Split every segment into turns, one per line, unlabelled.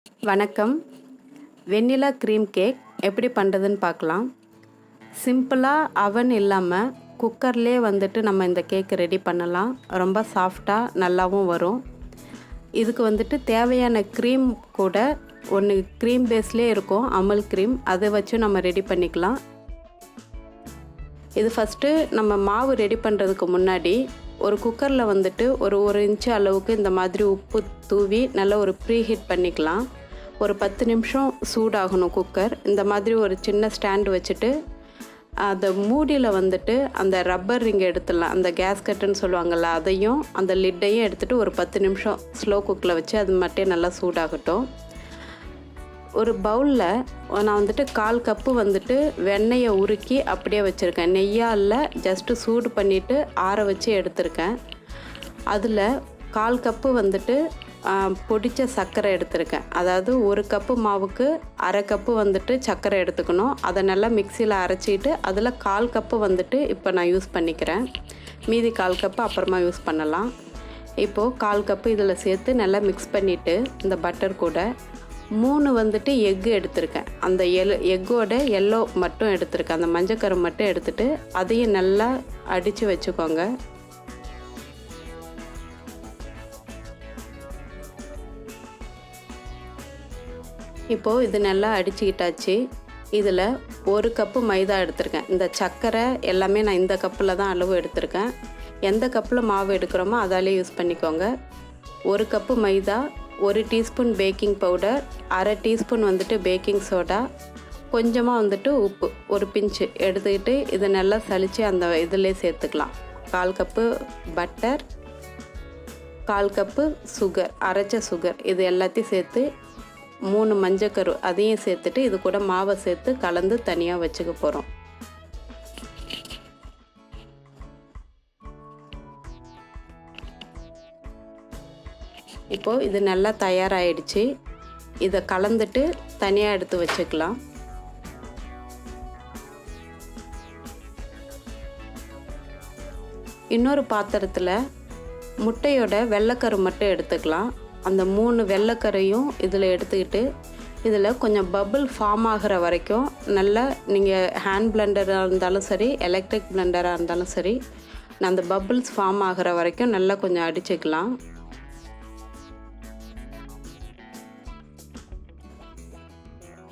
வணக்கம். வெண்ணிலா cream cake எப்படி பண்ணுறதுன்னு பார்க்கலாம். சிம்பிளாக அவன் இல்லாமல் குக்கர்லேயே வந்துட்டு நம்ம இந்த கேக்கு ரெடி பண்ணலாம். ரொம்ப சாஃப்டாக நல்லாவும் வரும். இதுக்கு வந்துட்டு தேவையான க்ரீம் கூட ஒன்று க்ரீம் பேஸ்லேயே இருக்கும், அமுல் க்ரீம். அதை வச்சு நம்ம ரெடி பண்ணிக்கலாம். இது ஃபஸ்ட்டு நம்ம மாவு ரெடி பண்ணுறதுக்கு முன்னாடி ஒரு குக்கரில் வந்துட்டு ஒரு இன்ச்சு அளவுக்கு இந்த மாதிரி உப்பு தூவி நல்லா ஒரு ப்ரீஹீட் பண்ணிக்கலாம். ஒரு 10 நிமிஷம் சூடாகணும் குக்கர். இந்த மாதிரி ஒரு சின்ன ஸ்டாண்டு வச்சுட்டு அந்த மூடியில் வந்துட்டு அந்த ரப்பர் ரிங்கை எடுத்துடலாம். அந்த கேஸ்கட்டுன்னு சொல்லுவாங்கள்ல, அதையும் அந்த லிட்டையும் எடுத்துகிட்டு ஒரு 10 நிமிஷம் ஸ்லோ குக்கில் வச்சு அது மட்டும் நல்லா சூடாகட்டும். ஒரு பவுலில் நான் வந்துட்டு 1/4 கப்பு வந்துட்டு வெண்ணெயை உருக்கி அப்படியே வச்சுருக்கேன். நெய்யாக இல்லை, ஜஸ்ட்டு சூடு பண்ணிவிட்டு ஆற வச்சு எடுத்திருக்கேன். அதில் 1/4 கப்பு வந்துட்டு பொடித்த சர்க்கரை எடுத்திருக்கேன். அதாவது 1 கப்பு மாவுக்கு 1/2 கப்பு வந்துட்டு சர்க்கரை எடுத்துக்கணும். அதை நல்லா மிக்சியில் அரைச்சிட்டு அதில் 1/4 கப்பு வந்துட்டு இப்போ நான் யூஸ் பண்ணிக்கிறேன். மீதி 1/4 கப்பு அப்புறமா யூஸ் பண்ணலாம். இப்போது 1/4 கப்பு இதில் சேர்த்து நல்லா மிக்ஸ் பண்ணிவிட்டு இந்த பட்டர் கூட 3 வந்துட்டு எக்கு எடுத்திருக்கேன். அந்த எக்கோட எல்லோ மட்டும் எடுத்திருக்கேன். அந்த மஞ்சக்கரு மட்டும் எடுத்துகிட்டு அதையும் நல்லா அடித்து வச்சுக்கோங்க. இப்போது இது நல்லா அடிச்சுக்கிட்டாச்சு. இதில் 1 கப்பு மைதா எடுத்திருக்கேன். இந்த சர்க்கரை எல்லாமே நான் இந்த கப்பில் தான் அளவு எடுத்திருக்கேன். எந்த கப்பில் மாவு எடுக்கிறோமோ அதாலே யூஸ் பண்ணிக்கோங்க. 1 கப்பு மைதா, 1 டீஸ்பூன் பேக்கிங் பவுடர், 1/2 டீஸ்பூன் வந்துட்டு பேக்கிங் சோடா, கொஞ்சமாக வந்துட்டு உப்பு, ஒரு பிஞ்சு எடுத்துக்கிட்டு இதை நல்லா சலித்து அந்த இதிலே சேர்த்துக்கலாம். 1/4 கப்பு பட்டர், 1/4 கப்பு சுகர், அரைச்ச சுகர், இது எல்லாத்தையும் சேர்த்து 3 மஞ்சக்கரு அதையும் சேர்த்துட்டு இது கூட மாவை சேர்த்து கலந்து தனியாக வச்சுக்க போகிறோம். இப்போது இது நல்லா தயாராகிடுச்சு. இதை கலந்துட்டு தனியாக எடுத்து வச்சுக்கலாம். இன்னொரு பாத்திரத்தில் முட்டையோட வெள்ளைக்கரு மட்டும் எடுத்துக்கலாம். அந்த 3 வெள்ளைக்கரையும் இதில் எடுத்துக்கிட்டு இதில் கொஞ்சம் பபிள் ஃபார்ம் ஆகிற வரைக்கும் நல்லா, நீங்கள் ஹேண்ட் பிளெண்டராக இருந்தாலும் சரி, எலக்ட்ரிக் பிளெண்டராக இருந்தாலும் சரி, அந்த பபிள்ஸ் ஃபார்ம் ஆகிற வரைக்கும் நல்லா கொஞ்சம் அடிச்சுக்கலாம்.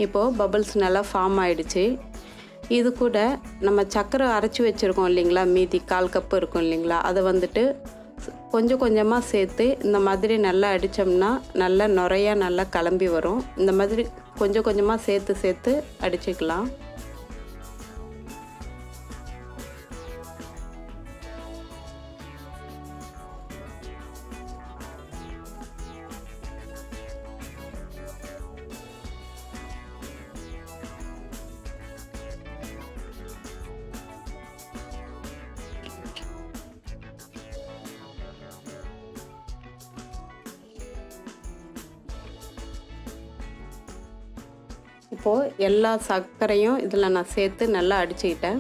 இப்போது பபிள்ஸ் நல்லா ஃபார்ம் ஆகிடுச்சு. இது கூட நம்ம சர்க்கரை அரைச்சி வச்சுருக்கோம் இல்லைங்களா, மீதி 1/4 கப்பு இருக்கும் இல்லைங்களா, அதை வந்துட்டு கொஞ்சம் கொஞ்சமாக சேர்த்து இந்த மாதிரி நல்லா அடித்தோம்னா நல்லா நுரையாக நல்லா கிளம்பி வரும். இந்த மாதிரி கொஞ்சம் கொஞ்சமாக சேர்த்து அடிச்சுக்கலாம். இப்போது எல்லா சர்க்கரையும் இதில் நான் சேர்த்து நல்லா அடிச்சுக்கிட்டேன்.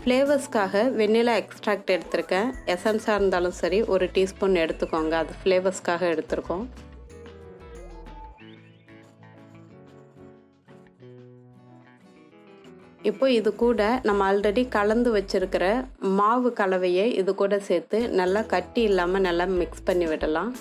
ஃப்ளேவர்ஸ்க்காக வெண்ணிலா எக்ஸ்ட்ராக்ட் எடுத்திருக்கேன். எசன்ஸாக இருந்தாலும் சரி 1 டீஸ்பூன் எடுத்துக்கோங்க. அது ஃப்ளேவர்ஸ்க்காக எடுத்திருக்கோம். இப்போ இது கூட நம்ம ஆல்ரெடி கலந்து வச்சுருக்கிற மாவு கலவையை இது கூட சேர்த்து நல்லா கட்டி இல்லாமல் நல்லா மிக்ஸ் பண்ணி விடலாம்.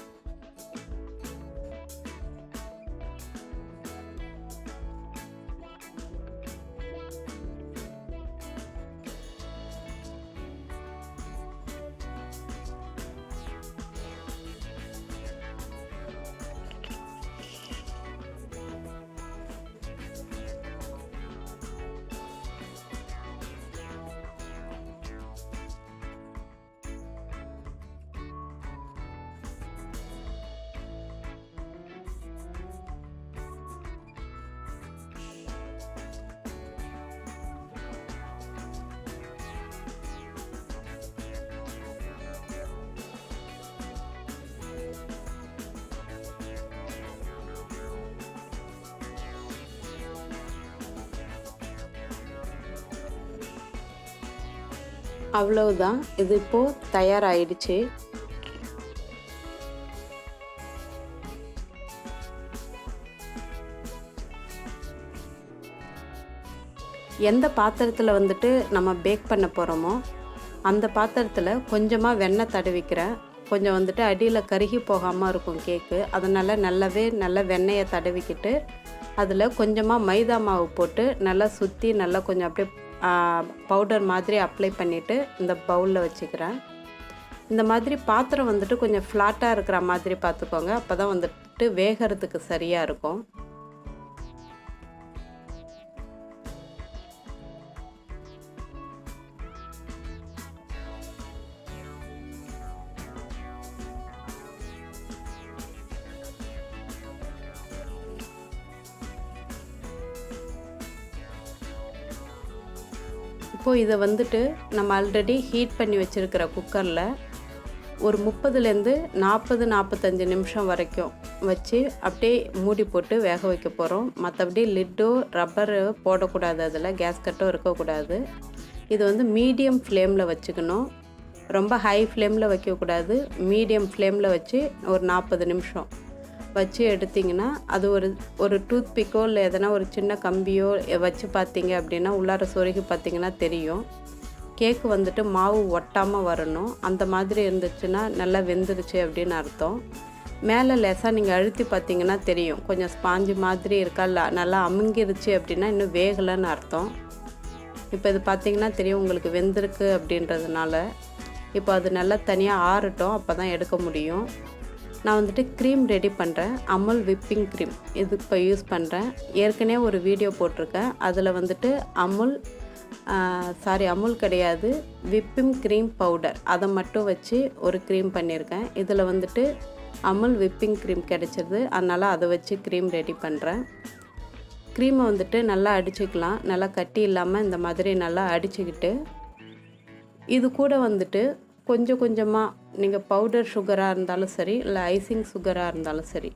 அவ்வளவுதான். இது இப்போது தயாராகிடுச்சு. எந்த பாத்திரத்தில் வந்துட்டு நம்ம பேக் பண்ண போகிறோமோ அந்த பாத்திரத்தில் கொஞ்சமாக வெண்ணெய் தடவிக்கிறேன். கொஞ்சம் வந்துட்டு அடியில் கருகி போகாமல் இருக்கும் கேக்கு. அதனால் நல்ல வெண்ணெயை தடவிக்கிட்டு அதில் கொஞ்சமாக மைதா மாவு போட்டு நல்லா சுற்றி நல்லா கொஞ்சம் அப்படியே பவுடர் மாதிரி அப்ளை பண்ணிவிட்டு இந்த பவுலில் வச்சுக்கிறேன். இந்த மாதிரி பாத்திரம் வந்துட்டு கொஞ்சம் ஃப்ளாட்டாக இருக்கிற மாதிரி பார்த்துக்கோங்க. அப்போ தான் வந்துட்டு வேகிறதுக்கு சரியாக இருக்கும். இப்போது இதை வந்துட்டு நம்ம ஆல்ரெடி ஹீட் பண்ணி வச்சுருக்கிற குக்கரில் ஒரு 30லேருந்து 40-45 நிமிஷம் வரைக்கும் வச்சு அப்படியே மூடி போட்டு வேக வைக்க போகிறோம். மற்றபடி லிட்டோ ரப்பரு போடக்கூடாது, அதில் கேஸ்கட்டோ இருக்கக்கூடாது. இது வந்து மீடியம் ஃப்ளேமில் வச்சுக்கணும். ரொம்ப ஹை ஃப்ளேமில் வைக்கக்கூடாது. மீடியம் ஃப்ளேமில் வச்சு ஒரு 40 நிமிஷம் வச்சு எடுத்திங்கன்னா அது ஒரு டூத் பிக்கோ இல்லை எதனா ஒரு சின்ன கம்பியோ வச்சு பார்த்தீங்க அப்படின்னா உள்ளார சொருகி பார்த்திங்கன்னா தெரியும். கேக்கு வந்துட்டு மாவு ஒட்டாமல் வரணும். அந்த மாதிரி இருந்துச்சுன்னா நல்லா வெந்துருச்சு அப்படின்னு அர்த்தம். மேலே லேசாக நீங்கள் அழுத்தி பார்த்தீங்கன்னா தெரியும், கொஞ்சம் ஸ்பாஞ்சு மாதிரி இருக்கா, நல்லா அமுங்கிருச்சு அப்படின்னா இன்னும் வேகலைன்னு அர்த்தம். இப்போ இது பார்த்திங்கன்னா தெரியும் உங்களுக்கு வெந்திருக்கு அப்படின்றதுனால. இப்போ அது நல்லா தனியாக ஆறட்டும், அப்போ தான் எடுக்க முடியும். நான் வந்துட்டு க்ரீம் ரெடி பண்ணுறேன். அமுல் விப்பிங் க்ரீம் இது இப்போ யூஸ் பண்ணுறேன். ஏற்கனவே ஒரு வீடியோ போட்டிருக்கேன். அதில் வந்துட்டு அமுல் கிடையாது, விப்பிங் க்ரீம் பவுடர் அதை மட்டும் வச்சு ஒரு க்ரீம் பண்ணியிருக்கேன். இதில் வந்துட்டு அமுல் விப்பிங் க்ரீம் கிடைச்சிது, அதனால் அதை வச்சு க்ரீம் ரெடி பண்ணுறேன். க்ரீமை வந்துட்டு நல்லா அடிச்சுக்கலாம். நல்லா கட்டி இல்லாமல் இந்த மாதிரி நல்லா அடிச்சுக்கிட்டு இது கூட வந்துட்டு கொஞ்சம் கொஞ்சமாக நீங்கள் பவுடர் சுகராக இருந்தாலும் சரி, இல்லை ஐசிங் சுகராக இருந்தாலும் சரி,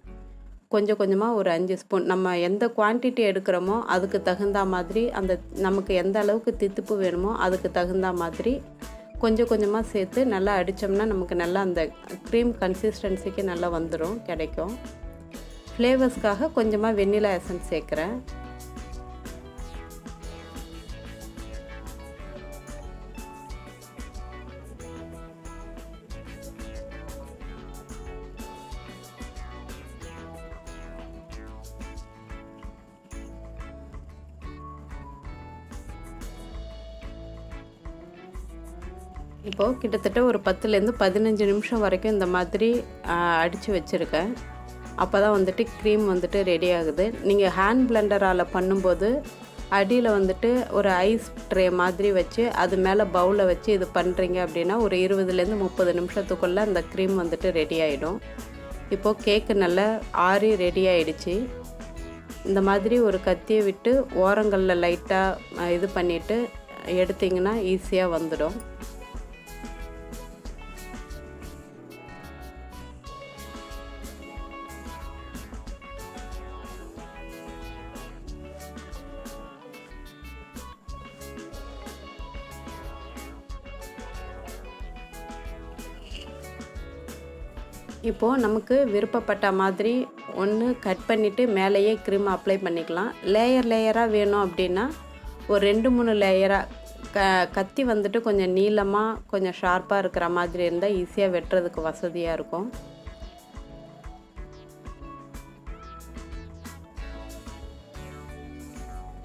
கொஞ்சம் கொஞ்சமாக ஒரு 5 ஸ்பூன் நம்ம எந்த குவான்டிட்டி எடுக்கிறோமோ அதுக்கு தகுந்த மாதிரி, அந்த நமக்கு எந்த அளவுக்கு தித்திப்பு வேணுமோ அதுக்கு தகுந்த மாதிரி கொஞ்சம் கொஞ்சமாக சேர்த்து நல்லா அடித்தோம்னா நமக்கு நல்லா அந்த க்ரீம் கன்சிஸ்டன்சிக்கு நல்லா வந்துடும், கிடைக்கும். ஃப்ளேவர்ஸ்க்காக கொஞ்சமாக வெண்ணிலா எசன்ஸ் சேர்க்குறேன். இப்போது கிட்டத்தட்ட ஒரு 10லேருந்து 15 நிமிஷம் வரைக்கும் இந்த மாதிரி அடித்து வச்சுருக்கேன். அப்போ தான் வந்துட்டு க்ரீம் வந்துட்டு ரெடி ஆகுது. நீங்கள் ஹேண்ட் பிளெண்டரால் பண்ணும்போது அடியில் வந்துட்டு ஒரு ஐஸ் ட்ரே மாதிரி வச்சு அது மேலே பவுலில் வச்சு இது பண்ணுறீங்க அப்படின்னா ஒரு 20லேருந்து 30 நிமிஷத்துக்குள்ளே அந்த க்ரீம் வந்துட்டு ரெடி ஆகிடும். இப்போது கேக்கு நல்லா ஆறி ரெடி ஆகிடுச்சு. இந்த மாதிரி ஒரு கத்தியை விட்டு ஓரங்களில் லைட்டாக இது பண்ணிவிட்டு எடுத்திங்கன்னா ஈஸியாக வந்துடும். இப்போது நமக்கு விருப்பப்பட்ட மாதிரி ஒன்று கட் பண்ணிவிட்டு மேலேயே க்ரீம் அப்ளை பண்ணிக்கலாம். லேயராக வேணும் அப்படின்னா ஒரு 2-3 லேயராக கத்தி வந்துட்டு கொஞ்சம் நீளமாக கொஞ்சம் ஷார்ப்பாக இருக்கிற மாதிரி இருந்தால் ஈஸியாக வெட்டுறதுக்கு வசதியாக இருக்கும்.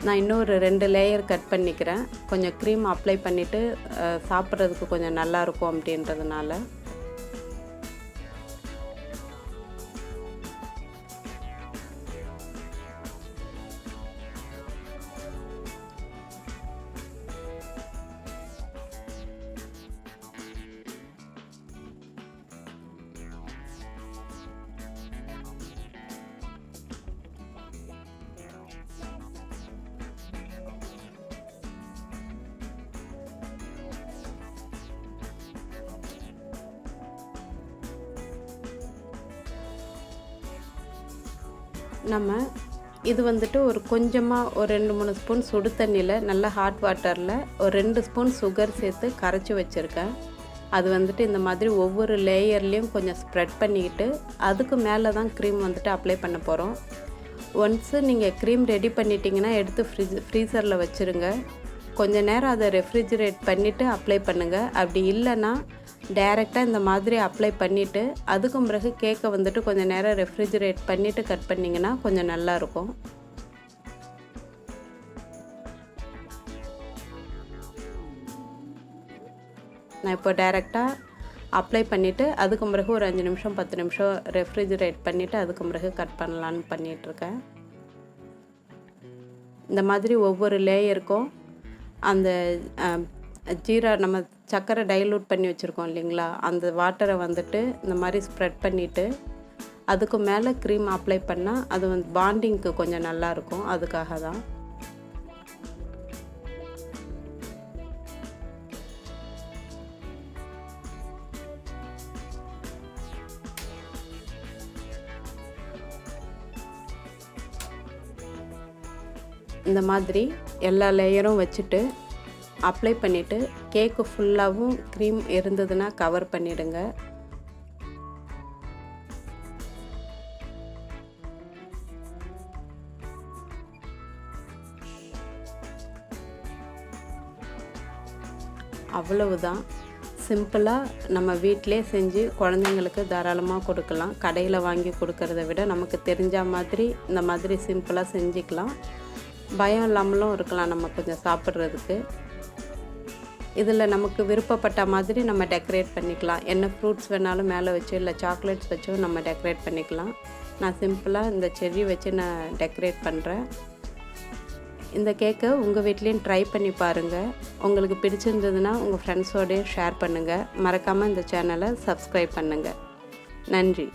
நான் இன்னும் ஒரு 2 லேயர் கட் பண்ணிக்கிறேன். கொஞ்சம் க்ரீம் அப்ளை பண்ணிவிட்டு சாப்பிட்றதுக்கு கொஞ்சம் நல்லாயிருக்கும் அப்படின்றதுனால. நம்ம இது வந்துட்டு ஒரு கொஞ்சமாக ஒரு 2-3 ஸ்பூன் சுடு தண்ணியில் நல்லா ஹாட் வாட்டரில் ஒரு 2 ஸ்பூன் சுகர் சேர்த்து கரைச்சி வச்சுருக்கேன். அது வந்துட்டு இந்த மாதிரி ஒவ்வொரு லேயர்லேயும் கொஞ்சம் ஸ்ப்ரெட் பண்ணிக்கிட்டு அதுக்கு மேலே தான் க்ரீம் வந்துட்டு அப்ளை பண்ண போகிறோம். ஒன்ஸு நீங்கள் க்ரீம் ரெடி பண்ணிட்டீங்கன்னா எடுத்து ஃப்ரீசரில் வச்சுருங்க. கொஞ்சம் நேரம் அதை ரெஃப்ரிஜிரேட் பண்ணிவிட்டு அப்ளை பண்ணுங்கள். அப்படி இல்லைன்னா டைரெக்டாக இந்த மாதிரி அப்ளை பண்ணிவிட்டு அதுக்கும் பிறகு கேக்கை வந்துட்டு கொஞ்சம் நேரம் ரெஃப்ரிஜிரேட் பண்ணிவிட்டு கட் பண்ணிங்கன்னா கொஞ்சம் நல்லாயிருக்கும். நான் இப்போ டைரெக்டாக அப்ளை பண்ணிவிட்டு அதுக்கும் பிறகு ஒரு 5 நிமிஷம் 10 நிமிஷம் ரெஃப்ரிஜிரேட் பண்ணிவிட்டு அதுக்கும் பிறகு கட் பண்ணலான்னு பண்ணிகிட்ருக்கேன். இந்த மாதிரி ஒவ்வொரு லேயருக்கும் அந்த ஜீரா நம்ம சர்க்கரை டைலூட் பண்ணி வச்சுருக்கோம் இல்லைங்களா, அந்த வாட்டரை வந்துட்டு இந்த மாதிரி ஸ்ப்ரெட் பண்ணிவிட்டு அதுக்கு மேலே க்ரீம் அப்ளை பண்ணால் அது வந்து பாண்டிங்க்கு கொஞ்சம் நல்லாயிருக்கும். அதுக்காக தான். இந்த மாதிரி எல்லா லேயரும் வச்சுட்டு அப்ளை பண்ணிவிட்டு கேக்கு ஃபுல்லாகவும் க்ரீம் இருந்ததுன்னா கவர் பண்ணிவிடுங்க. அவ்வளவுதான். சிம்பிளாக நம்ம வீட்டிலே செஞ்சு குழந்தைங்களுக்கு தாராளமாக கொடுக்கலாம். கடையில் வாங்கி கொடுக்கறத விட நமக்கு தெரிஞ்ச மாதிரி இந்த மாதிரி சிம்பிளாக செஞ்சுக்கலாம். பயம் இல்லாமலும் இருக்கலாம் நம்ம கொஞ்சம் சாப்பிட்றதுக்கு. இதில் நமக்கு விருப்பப்பட்ட மாதிரி நம்ம டெக்கரேட் பண்ணிக்கலாம். என்ன ஃப்ரூட்ஸ் வேணாலும் மேலே வச்சு இல்லை சாக்லேட்ஸ் வச்சும் நம்ம டெக்கரேட் பண்ணிக்கலாம். நான் சிம்பிளாக இந்த செர்ரி வச்சு நான் டெக்கரேட் பண்ணுறேன். இந்த கேக்கை உங்கள் வீட்லேயும் ட்ரை பண்ணி பாருங்கள். உங்களுக்கு பிடிச்சிருந்ததுன்னா உங்கள் ஃப்ரெண்ட்ஸோடையும் ஷேர் பண்ணுங்கள். மறக்காமல் இந்த சேனலை சப்ஸ்கிரைப் பண்ணுங்கள். நன்றி.